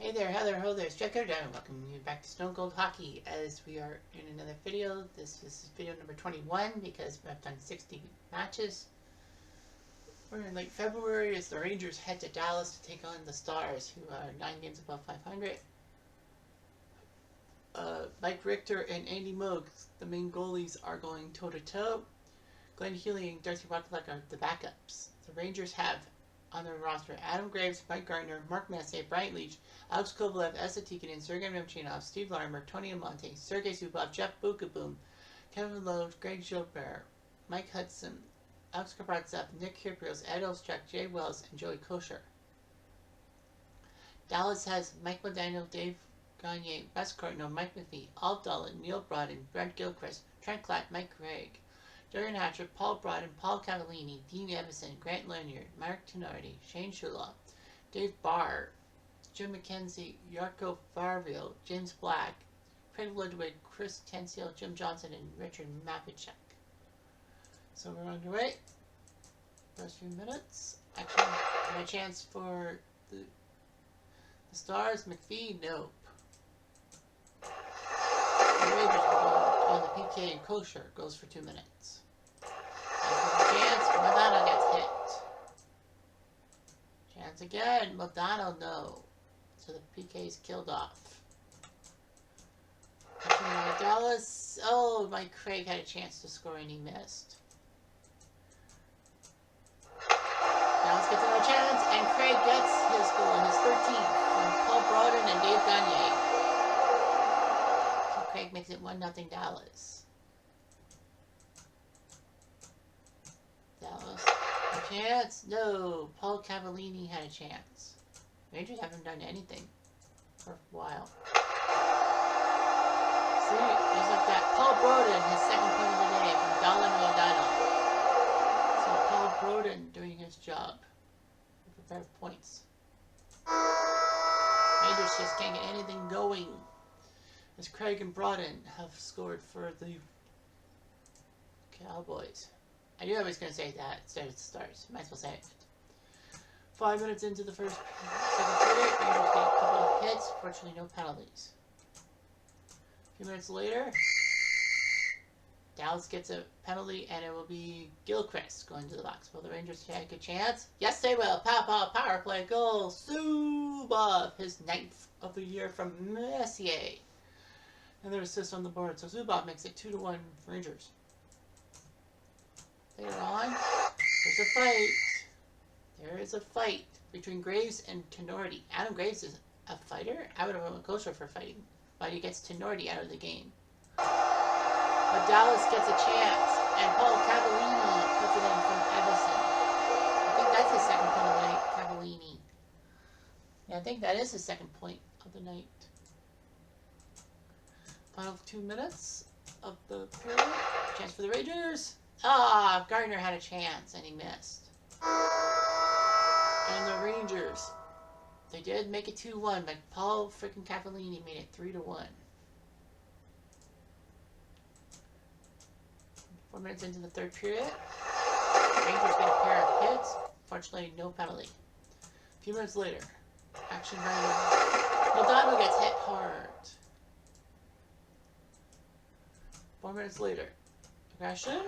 Hey there, ho there, Striker and welcome you back to Stone Cold Hockey as we are in another video. This is video number 21 because I've done 60 matches. We're in late February as the Rangers head to Dallas to take on the Stars, who are 9 games above 500. Mike Richter and Andy Moog, the main goalies, are going toe-to-toe. Glenn Healy and Darcy Wakelak are the backups. The Rangers have on their roster Adam Graves, Mike Gardner, Mark Messier, Bryant Leach, Alex Kovalev, Esa Tikkanen, Sergei Nemchinov, Steve Larmer, Tony Amonte, Sergei Zubov, Jeff Bukaboom, Kevin Lowe, Greg Gilbert, Mike Hudson, Alex Kapratsov, Nick Kyrgios, Ed Olszczak, Jay Wells, and Joey Kosher. Dallas has Mike Modano, Dave Gagne, Wes Cartno, Mike McPhee, Al Dolan, Neil Broden, Brent Gilchrist, Trent Klatt, Mike Craig, Darian Hatcher, Paul Broden, Paul Cavallini, Dean Evison, Grant Lanyard, Mark Tenardi, Shane Shula, Dave Barr, Jim McKenzie, Yarko Farville, James Black, Craig Ludwig, Chris Tensiel, Jim Johnson, and Richard Mapicek. So we're underway. First few minutes. Actually, my chance for the Stars. McPhee, nope. The Rangers go on the PK, and Kosher goes for 2 minutes. Chance, Modano gets hit. Chance again, Modano, no. So the PK is killed off. Dallas, oh, Mike Craig had a chance to score and he missed. Dallas gets another chance and Craig gets his goal, his 13th, from Paul Broden and Dave Gagne. So Craig makes it 1-0 Dallas. Dallas, a chance? No. Paul Cavallini had a chance. Rangers haven't done anything for a while. See, there's like that. Paul Broden, his second point of the day from Dolan Rodano. So Paul Broden doing his job for 5 points. Rangers just can't get anything going as Craig and Broden have scored for the Cowboys. I knew I was going to say that instead of the Stars. Might as well say it. 5 minutes into the second period, Rangers get a couple of hits. Fortunately, no penalties. A few minutes later, Dallas gets a penalty, and it will be Gilchrist going to the box. Will the Rangers take a chance? Yes, they will. Power play goal. Zubov, his 9th of the year from Messier. Another assist on the board. So Zubov makes it 2-1 Rangers. Later on, there's a fight. There is a fight between Graves and Tenardi. Adam Graves is a fighter. I would have went with Kosher for fighting, but he gets Tenardi out of the game. But Dallas gets a chance, and Paul Cavallini puts it in from Evison. I think that's his second point of the night, Cavallini. Yeah, I think that is his second point of the night. Final 2 minutes of the period. Chance for the Rangers. Ah, Gardner had a chance, and he missed. And the Rangers, they did make it 2-1, but Paul freaking Cavallini made it 3-1. 4 minutes into the third period, Rangers get a pair of hits. Fortunately, no penalty. A few minutes later, action right over. Modano gets hit hard. 4 minutes later, aggression.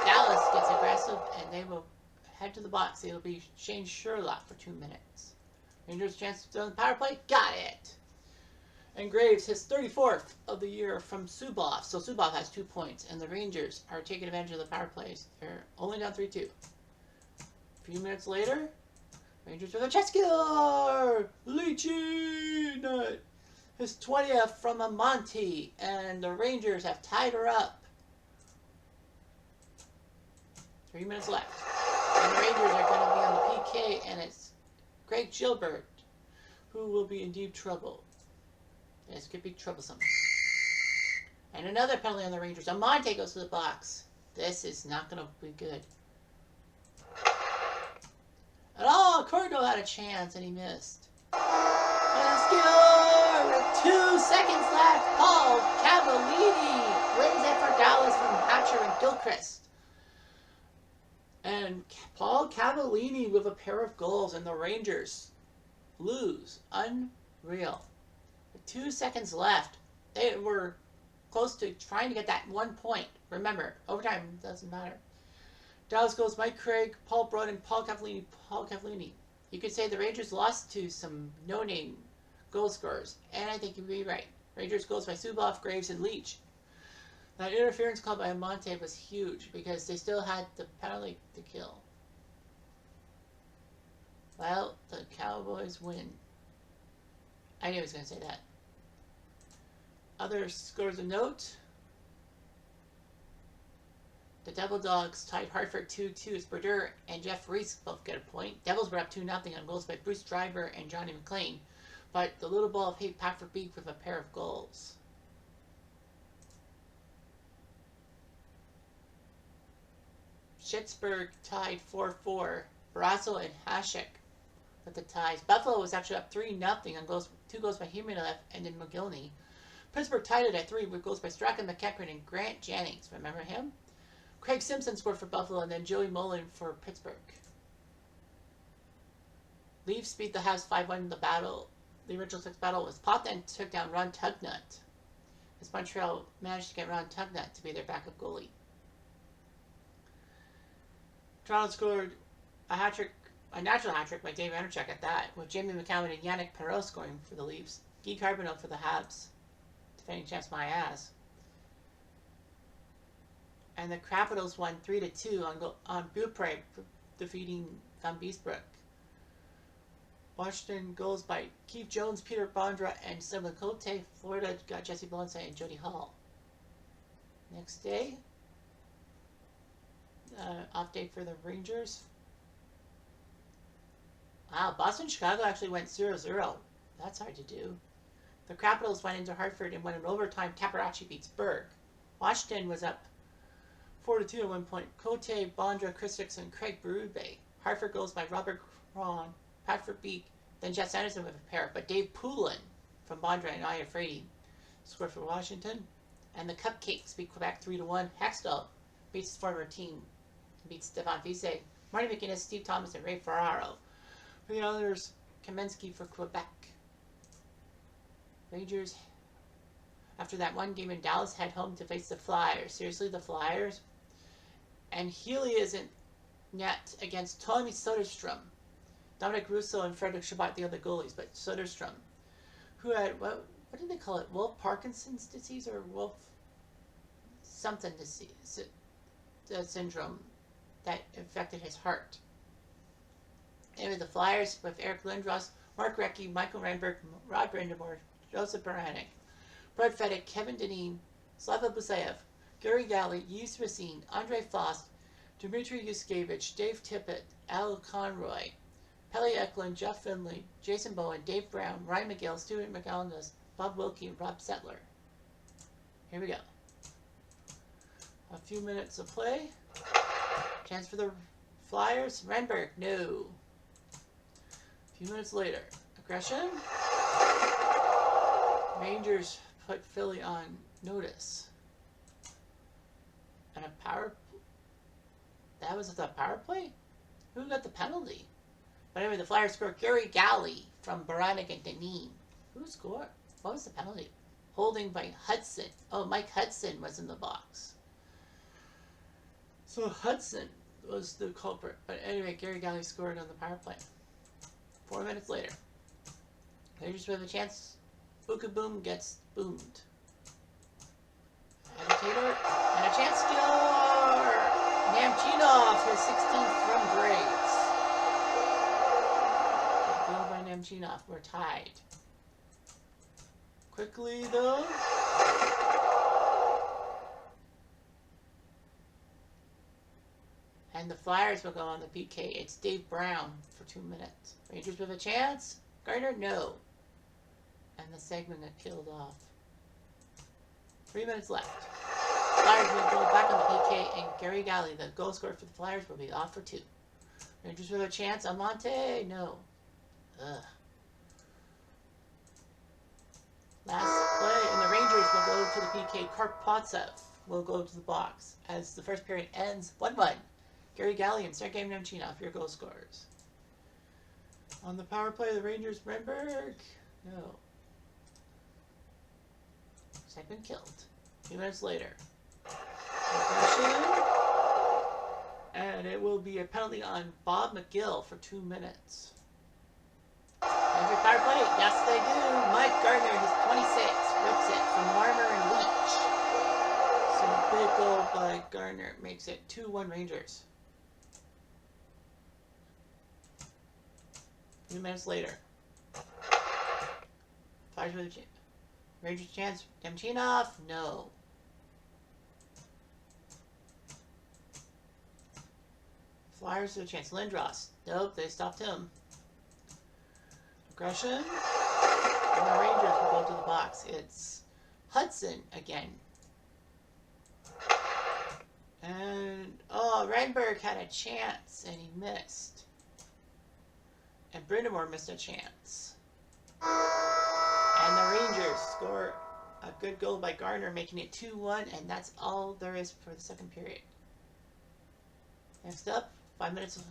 Dallas gets aggressive, and they will head to the box. It will be Shane Sherlock for 2 minutes. Rangers chance to throw the power play. Got it! And Graves, his 34th of the year from Zubov. So Zubov has 2 points, and the Rangers are taking advantage of the power plays. They're only down 3-2. A few minutes later, Rangers with a chest killer! Leachy! His 20th from Amonte, and the Rangers have tied her up. 3 minutes left. And the Rangers are going to be on the PK, and it's Greg Gilbert who will be in deep trouble. This could be troublesome. And another penalty on the Rangers. Amonte goes to the box. This is not going to be good. And Cordo had a chance, and he missed. And a score with 2 seconds left. Paul Cavallini wins it for Dallas from Hatcher and Gilchrist. And Paul Cavallini with a pair of goals, and the Rangers Blues. Unreal. With 2 seconds left, they were close to trying to get that 1 point. Remember, overtime doesn't matter. Dallas goes Mike Craig, Paul Broden, Paul Cavallini. You could say the Rangers lost to some no-name goal scorers, and I think you'd be right. Rangers goes by Suboff, Graves, and Leach. That interference call by Monte was huge because they still had the penalty to kill. Well, the Cowboys win. I knew I was going to say that. Other scores of note. The Devil Dogs tied Hartford 2-2 as Berder and Jeff Reese both get a point. Devils were up 2-0 on goals by Bruce Driver and Johnny McLean. But the Little Ball of Hate Patrick Beak with a pair of goals. Schittsburg tied 4-4. Barrasso and Hasek with the ties. Buffalo was actually up 3-0 on goals, 2 goals by Jimenez and then McGillney. Pittsburgh tied it at 3 with goals by Strachan, McEachran, and Grant Jennings. Remember him? Craig Simpson scored for Buffalo and then Joey Mullen for Pittsburgh. Leafs beat the Habs 5-1 in the battle. The original 6 battle was Pot then took down Ron Tugnut, as Montreal managed to get Ron Tugnut to be their backup goalie. Toronto scored a natural hat trick by Dave Anderchuk at that, with Jamie McCowan and Yannick Perreault scoring for the Leafs. Guy Carbonneau for the Habs, defending champs my ass. And the Capitals won 3-2 on Beaupre, defeating Van Beesbrook. Washington goals by Keith Jones, Peter Bondra, and Simon Cote. Florida got Jesse Blonsay and Jody Hall. Next day, off day for the Rangers. Wow, Boston-Chicago actually went 0-0. That's hard to do. The Capitals went into Hartford and won in overtime. Caparachi beats Berg. Washington was up 4-2 at 1 point. Cote, Bondra, Christensen, and Craig Berube. Hartford goals by Robert Cron, Patrick Beak, then Jess Anderson with a pair. But Dave Poulin from Bondra and Aya Frady scored for Washington. And the Cupcakes beat Quebec 3-1. Hextall beats his former team. Beats Stefan Fiset, Marty McInnes, Steve Thomas, and Ray Ferraro. For the others, Kamensky for Quebec. Rangers, after that one game in Dallas, head home to face the Flyers. Seriously, the Flyers? And Healy isn't net against Tommy Soderstrom. Dominic Russo and Frederick Shabbat, the other goalies, but Soderstrom, who had, what did they call it? Wolf Parkinson's disease or Wolf something disease, syndrome that affected his heart. Anyway, the Flyers with Eric Lindros, Mark Recchi, Michael Renberg, Rod Brindamore, Joseph Baranek, Brad Fedek, Kevin Dineen, Slava Busayev, Gary Galley, Yves Racine, Andre Foss, Dmitry Yuskevich, Dave Tippett, Al Conroy, Pelly Eklund, Jeff Finley, Jason Bowen, Dave Brown, Ryan McGill, Stuart McAllis, Bob Wilkie, and Rob Settler. Here we go. A few minutes of play. Chance for the Flyers. Renberg, no. A few minutes later. Aggression. Rangers put Philly on notice. And a power... That was the power play? Who got the penalty? But anyway, the Flyers scored Gary Galley from Baranek and Dineen. Who scored? What was the penalty? Holding by Hudson. Oh, Mike Hudson was in the box. So Hudson was the culprit. But anyway, Gary Galley scored on the power play. 4 minutes later. Rangers with a chance. Boom gets boomed. Agitator. And a chance to score! Namchinov, his 16th from Graves. Goal by Namchinov. We're tied. Quickly, though. And the Flyers will go on the PK. It's Dave Brown for 2 minutes. Rangers with a chance. Gardner, no. And the segment got killed off. 3 minutes left. Flyers will go back on the PK, and Gary Galley, the goal scorer for the Flyers, will be off for 2. Rangers with a chance. Almonte, no. Ugh. Last play, and the Rangers will go to the PK. Karpatsev will go to the box as the first period ends 1-1. Gary Galley and Sergei Nemchinov, your goal scorers. On the power play, the Rangers, Renberg. No. He's been killed. A few minutes later. Aggression. And it will be a penalty on Bob McGill for 2 minutes. Ranger power play. Yes, they do. Mike Gardner, he's 26. Rips it from Warner and Leach. So big goal by Gardner makes it 2-1 Rangers. A few minutes later. Fires with the Rangers chance. Demchinov? No. Flyers with a chance. Lindros? Nope, they stopped him. Aggression. And the Rangers will go to the box. It's Hudson again. And, oh, Renberg had a chance and he missed. And Brindamore missed a chance. And the Rangers score a good goal by Gardner, making it 2-1, and that's all there is for the second period. Next up, 5 minutes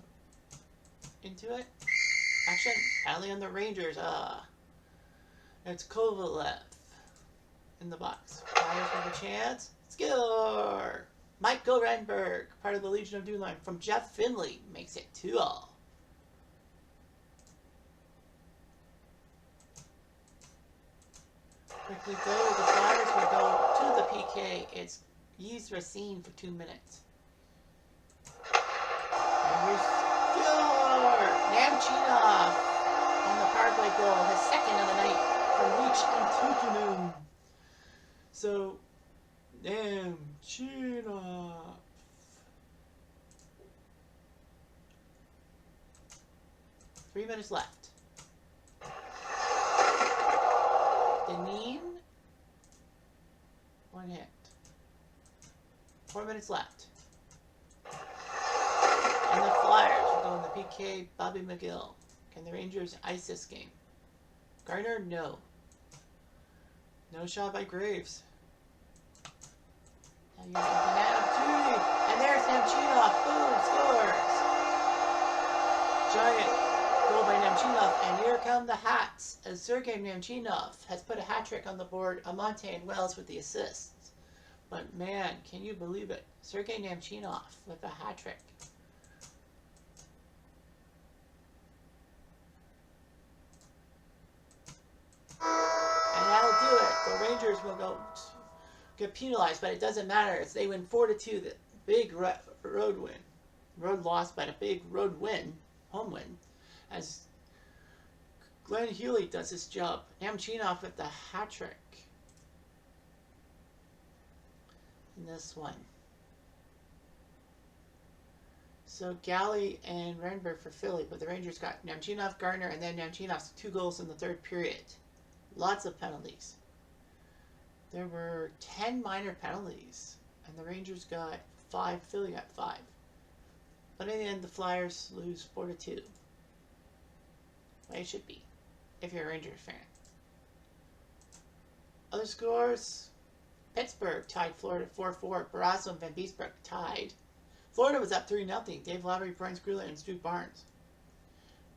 into it. Action, penalty on the Rangers. It's Kovalev in the box. Fires with a chance. Score! Michael Renberg, part of the Legion of Doom line from Jeff Finley, makes it 2-all. Quickly go, the Flyers will go to the PK. It's Yves Racine for 2 minutes. Rangers score! Namchinov on the power play goal, his second of the night from Leach and Tukinen. So, Namchinov. Three minutes left. Deneen. One hit. 4 minutes left. And the Flyers will go in the PK. Bobby McGill. Can the Rangers ice this game? Gardner, no. No shot by Graves. Now you're getting an opportunity. And there's Namchinov. Boom, scores. Giant goal by Namchinov, and here come the hats, as Sergei Namchinov has put a hat trick on the board. Amante and Wells with the assists. But man, can you believe it? Sergei Namchinov with a hat trick. And that'll do it. The Rangers will go get penalized, but it doesn't matter. It's they win 4-2. The big road win. Road loss, but a big road win. Home win. As Glenn Hewley does his job. Namchinov with the hat trick in this one. So Galley and Renberg for Philly, but the Rangers got Namchinov, Gardner, and then Namchinov's 2 goals in the third period. Lots of penalties. There were 10 minor penalties, and the Rangers got 5, Philly got 5. But in the end, the Flyers lose 4-2. Well, it should be, if you're a Rangers fan. Other scores: Pittsburgh tied Florida 4-4. Barrasso and Van Beesbroek tied. Florida was up 3-0. Dave Lowry, Brian Skrula, and Stu Barnes.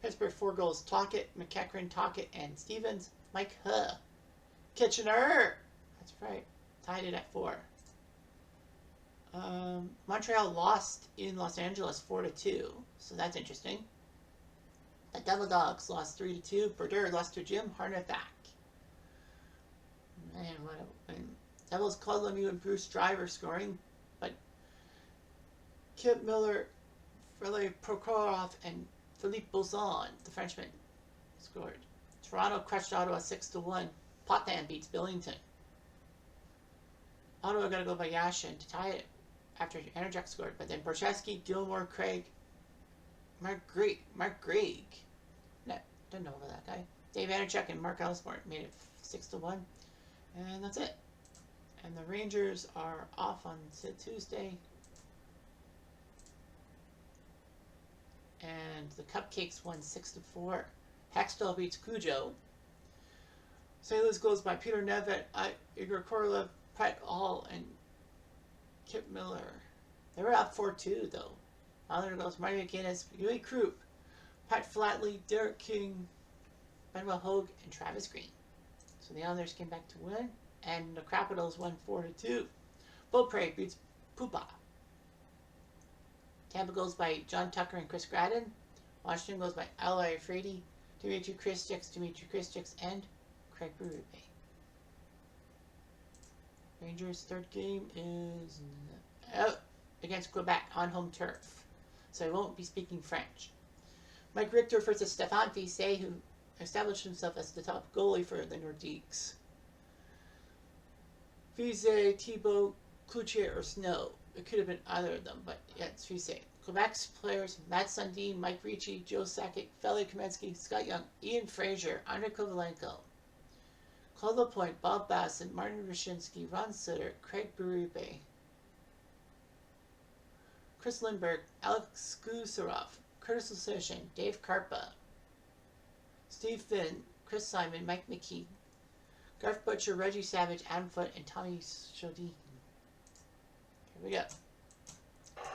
Pittsburgh 4 goals. Tocchet, McEachran, Tocchet, and Stevens. Mike Huh. Kitchener. That's right. Tied it at 4. Montreal lost in Los Angeles 4-2. So that's interesting. The Devil Dogs lost 3-2. Brodeur lost to Jim Harnathak. Man, what a win. Devils, Claude Lemieux and Bruce Driver scoring, but Kip Miller, Philippe Prokhorov, and Philippe Bouzon, the Frenchman, scored. Toronto crushed Ottawa 6-1. Potvin beats Billington. Ottawa got to go by Yashin to tie it after Enerjack scored, but then Borcheski, Gilmore, Craig, Mark Gregg. No, don't know about that guy. Dave Enerjack and Mark Ellismore made it 6-1. And that's it. And the Rangers are off on Tuesday. And the Cupcakes won 6-4. Hextall beats Cujo. St. Louis goes by Peter Nevet, Igor Korolev, Pratt Hall, and Kip Miller. They were up 4-2 though. Other goals: Marty McGinnis, Huey Krupp, Pat Flatley, Derek King, Benoit Hogue, and Travis Green. So the Islanders came back to win, and the Capitals won 4-2. Beaupre beats Pupa. Tampa goes by John Tucker and Chris Gradden. Washington goes by Ally Frady, Dimitri Kristics, and Craig Berube. Rangers' third game is out against Quebec on home turf, so I won't be speaking French. Mike Richter versus Stéphane Fiset, who established himself as the top goalie for the Nordiques. Fiset, Thibault, Cloutier, or Snow. It could have been either of them, but yeah, it's Fiset. Quebec's players: Matt Sundin, Mike Ricci, Joe Sakic, Veli Kamensky, Scott Young, Ian Fraser, Andrei Kovalenko. Claude Lapointe, Bob Bassett, Martin Rashinsky, Ron Sutter, Craig Berube, Chris Lindbergh, Alex Gusarov, Curtis Lasoshin, Dave Karpa, Steve Finn, Chris Simon, Mike McKee, Garth Butcher, Reggie Savage, Adam Foote, and Tommy Shodin. Here we go.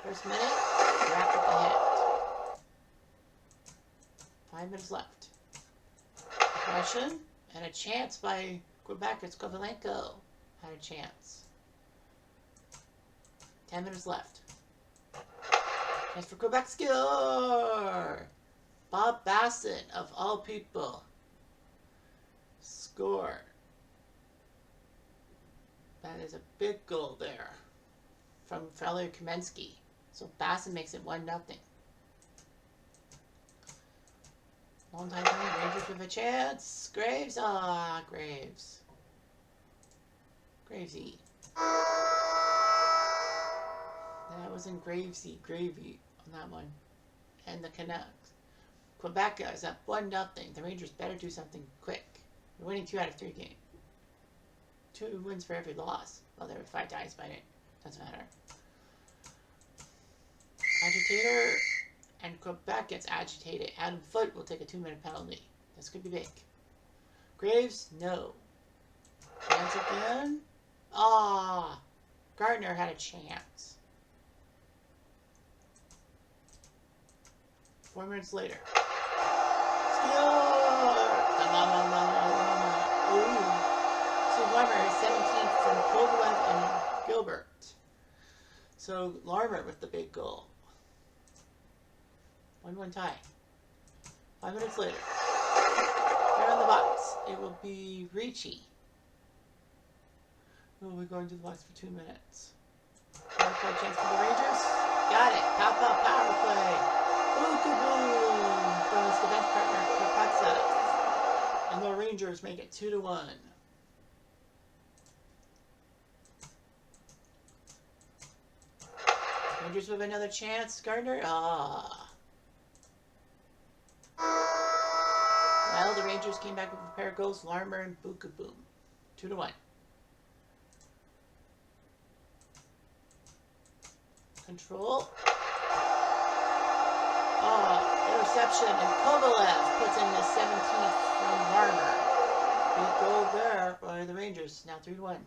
First minute, wrap up ahead. 5 minutes left. Aggression and a chance by Quebec. It's Kovalenko had a chance. 10 minutes left. Chance for Quebec score. Bob Bassett, of all people, score. That is a big goal there from Veli Kamensky. So Bassett makes it 1-0. Long time coming. Rangers with a chance. Graves. Graves. Gravesy. That wasn't Gravesy. Gravy on that one. And the Canucks. Quebec is up 1-0. The Rangers better do something quick. They're winning 2 out of 3 games. 2 wins for every loss. Well, there were 5 ties, but it doesn't matter. Agitator, and Quebec gets agitated. Adam Foote will take a 2-minute penalty. This could be big. Graves, no. Chance again. Gardner had a chance. 4 minutes later. Score! So Larmer is 17th from Kovalev and Gilbert. So Larmer with the big goal. 1-1 tie. 5 minutes later. Here on the box, it will be Ricci, who will be going to the box for 2 minutes. Power play chance for the Rangers. Got it. Power play. Ooh, kaboom! From his defense partner, Kapatsa. And the Rangers make it 2-1. Rangers with another chance. Gardner. Well, the Rangers came back with a pair of goals. Larmer and Bukaboom. 2-1. Control. Interception, and Kovalev puts in the 17th from Larmer. Big goal there by the Rangers. Now 3-1.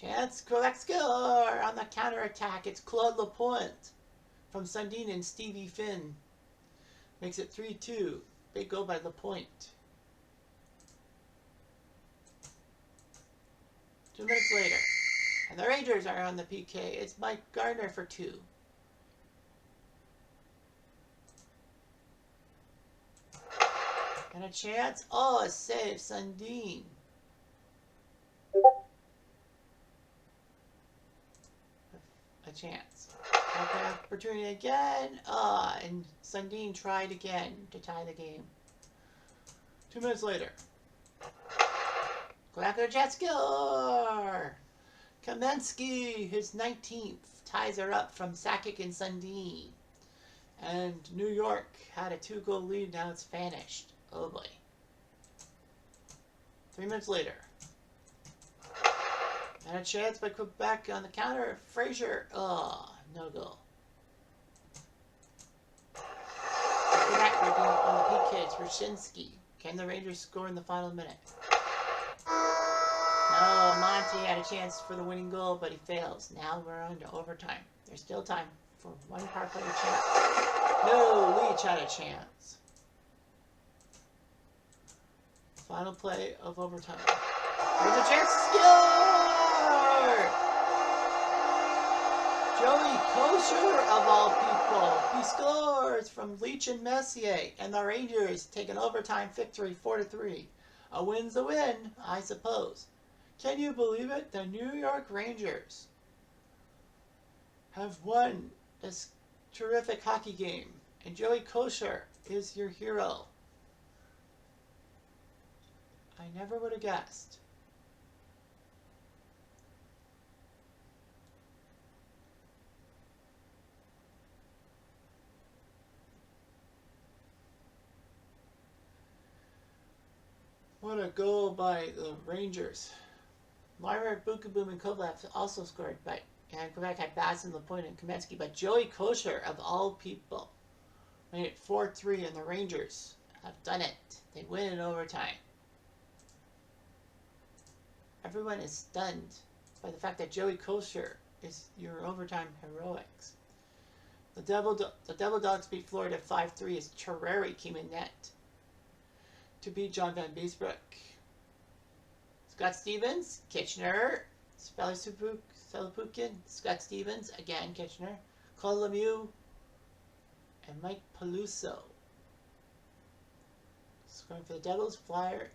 Chance, Quebec score on the counterattack. It's Claude Lapointe from Sundin and Stevie Finn. Makes it 3-2. Big goal by Lapointe. 2 minutes later. And the Rangers are on the PK. It's Mike Gardner for 2. And a chance. A save, Sundin. A chance. Okay, opportunity again. And Sundin tried again to tie the game. 2 minutes later. Quebec Jet score! Kamensky, his 19th, ties her up from Sakic and Sundin. And New York had a 2-goal lead. Now it's vanished. Oh boy. 3 minutes later. And a chance by Quebec on the counter. Fraser. No goal. Quebec will be on the PK. It's Rashinsky. Can the Rangers score in the final minute? No, Monty had a chance for the winning goal, but he fails. Now we're on to overtime. There's still time. for one power play chance. No, Leach had a chance. Final play of overtime. There's a chance to score! Joey Kosher, of all people. He scores from Leach and Messier. And the Rangers take an overtime victory 4-3. A win's a win, I suppose. Can you believe it? The New York Rangers have won this terrific hockey game. And Joey Kosher is your hero. I never would have guessed. What a goal by the Rangers. Lyra, Bukaboom, and Kovalev also scored, and Quebec had Bassin, Lapointe, and Kamensky, but Joey Kosher, of all people, made it 4-3, and the Rangers have done it. They win in overtime. Everyone is stunned by the fact that Joey Kosher is your overtime heroics. The Devil Dogs beat Florida 5-3 as Terreri came in net to beat John Van Beesbroek. Scott Stevens, Kitchener, Salapukin, Scott Stevens, again Kitchener, Claude Lemieux, and Mike Peluso. Scoring for the Devils, Flyers,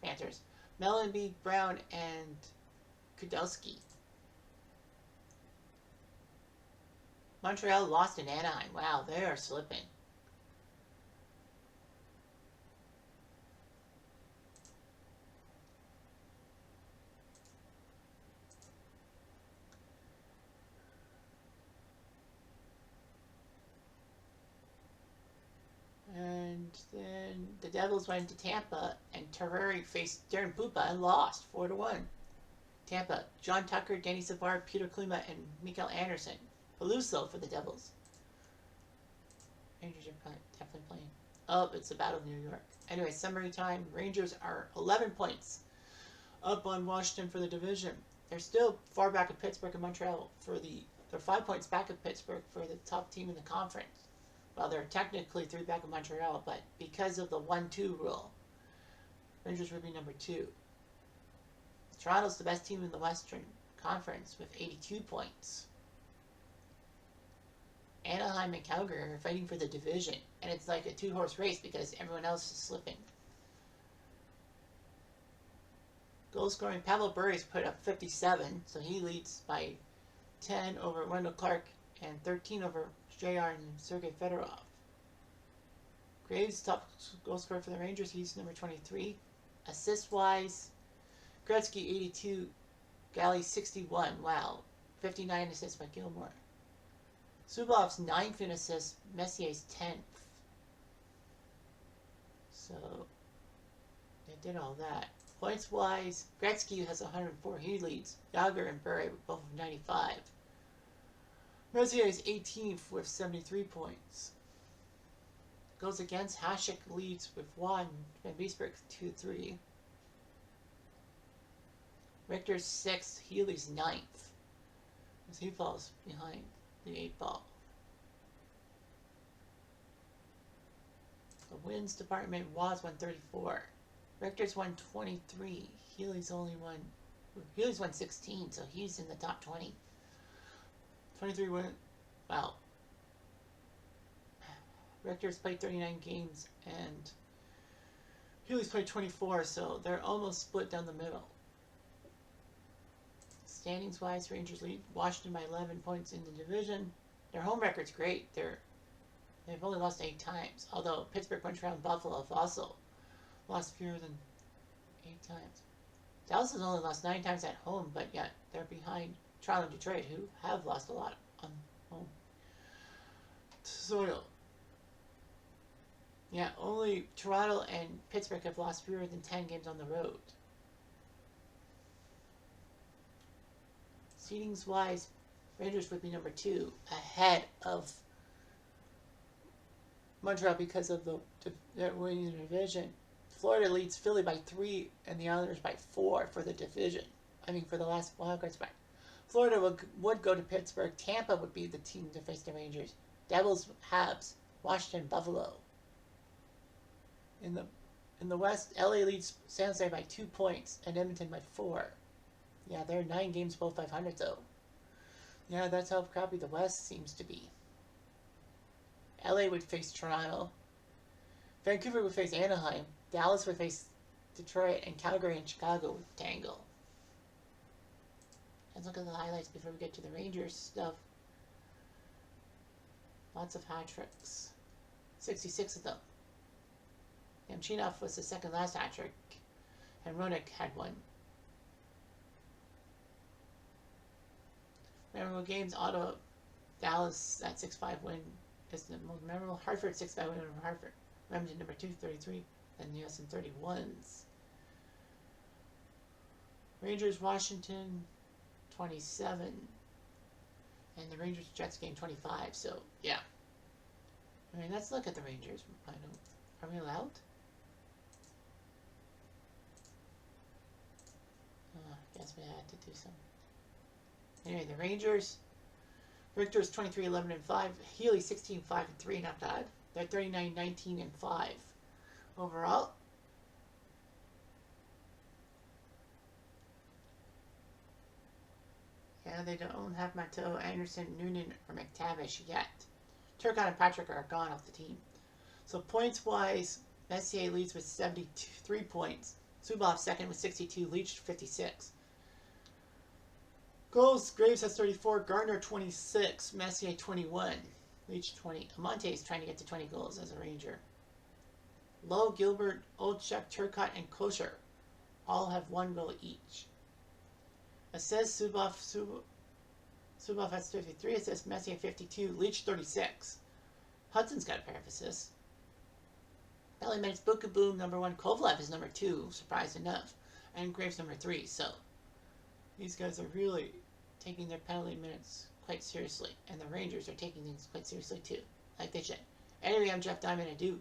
Panthers, Mellenby, Brown, and Kudelski. Montreal lost in Anaheim. Wow, they are slipping. And then the Devils went to Tampa, and Terreri faced Darren Pupa and lost 4-1. Tampa, John Tucker, Danny Savard, Peter Klima, and Mikael Anderson. Peluso for the Devils. Rangers are definitely playing. Oh, it's the Battle of New York. Anyway, summary time. Rangers are 11 points up on Washington for the division. They're still far back of Pittsburgh and Montreal they're 5 points back of Pittsburgh for the top team in the conference. Well, they're technically 3 back of Montreal, but because of the 1-2 rule, Rangers would be number 2. Toronto's the best team in the Western Conference with 82 points. Anaheim and Calgary are fighting for the division, and it's like a 2-horse race because everyone else is slipping. Goal scoring, Pavel Bure's put up 57, so he leads by 10 over Wendell Clark and 13 over JR and Sergei Fedorov. Graves, top goal scorer for the Rangers, he's number 23. Assist-wise, Gretzky 82, Galley 61, wow. 59 assists by Gilmore. Zubov's 9th in assists, Messier's 10th. So, they did all that. Points-wise, Gretzky has 104, he leads. Yager and Bure both with 95. Messier is 18th with 73 points. Goes against, Hasek leads with 1, Van Beesbroek 2-3. Richter's 6th, Healy's 9th, as he falls behind the 8 ball. The wins department was 134. Richter's 123. Healy's 116, so he's in the top 20. 23 win. Well, Richter's played 39 games and Healy's played 24, so they're almost split down the middle. Standings wise, Rangers lead Washington by 11 points in the division. Their home record's great. They've only lost 8 times, although Pittsburgh, Montreal, and Buffalo have also lost fewer than 8 times. Dallas has only lost 9 times at home, but yet they're behind Toronto and Detroit, who have lost a lot on home soil. Yeah, only Toronto and Pittsburgh have lost fewer than 10 games on the road. Seedings wise, Rangers would be number 2, ahead of Montreal because of their winning the division. Florida leads Philly by 3 and the Islanders by 4 for the division. I mean, for the last wildcard spot. Florida would go to Pittsburgh. Tampa would be the team to face the Rangers. Devils, Habs, Washington, Buffalo. In the West, LA leads San Jose by 2 points and Edmonton by 4. Yeah, they're 9 games below 500 though. Yeah, that's how crappy the West seems to be. LA would face Toronto. Vancouver would face Anaheim. Dallas would face Detroit, and Calgary and Chicago would tangle. Let's look at the highlights before we get to the Rangers stuff. Lots of hat tricks. 66 of them. Yamchinov was the second last hat trick, and Roenick had one. Memorable games: Ottawa, Dallas, that 6-5 win is the most memorable. Hartford 6-5 win over Hartford. Remington number 2, 33, and the US in 31s. Rangers, Washington, 27, and the Rangers Jets game 25. So yeah, I mean, let's look at the Rangers. Are we allowed? I guess we had to do some. Anyway, the Rangers. Richter's 23, 11, and 5. Healy 16, 5, and 3. Not bad. They're 39, 19, and 5 overall. Yeah, they don't have Matteau, Anderson, Noonan, or McTavish yet. Turcotte and Patrick are gone off the team. So points-wise, Messier leads with 73 points. Zubov second with 62. Leach 56. Goals, Graves has 34. Gardner 26. Messier 21. Leach 20. Amante is trying to get to 20 goals as a Ranger. Lowe, Gilbert, Olchek, Turcotte, and Kosher all have 1 goal each. Assists, Zubov has 53 assists, Messier 52, Leach 36. Hudson's got a pair of assists. Penalty minutes, Boom, number 1. Kovalev is number 2, surprise enough. And Graves number 3. So these guys are really taking their penalty minutes quite seriously. And the Rangers are taking things quite seriously too, like they should. Anyway, I'm Jeff Diamond. I do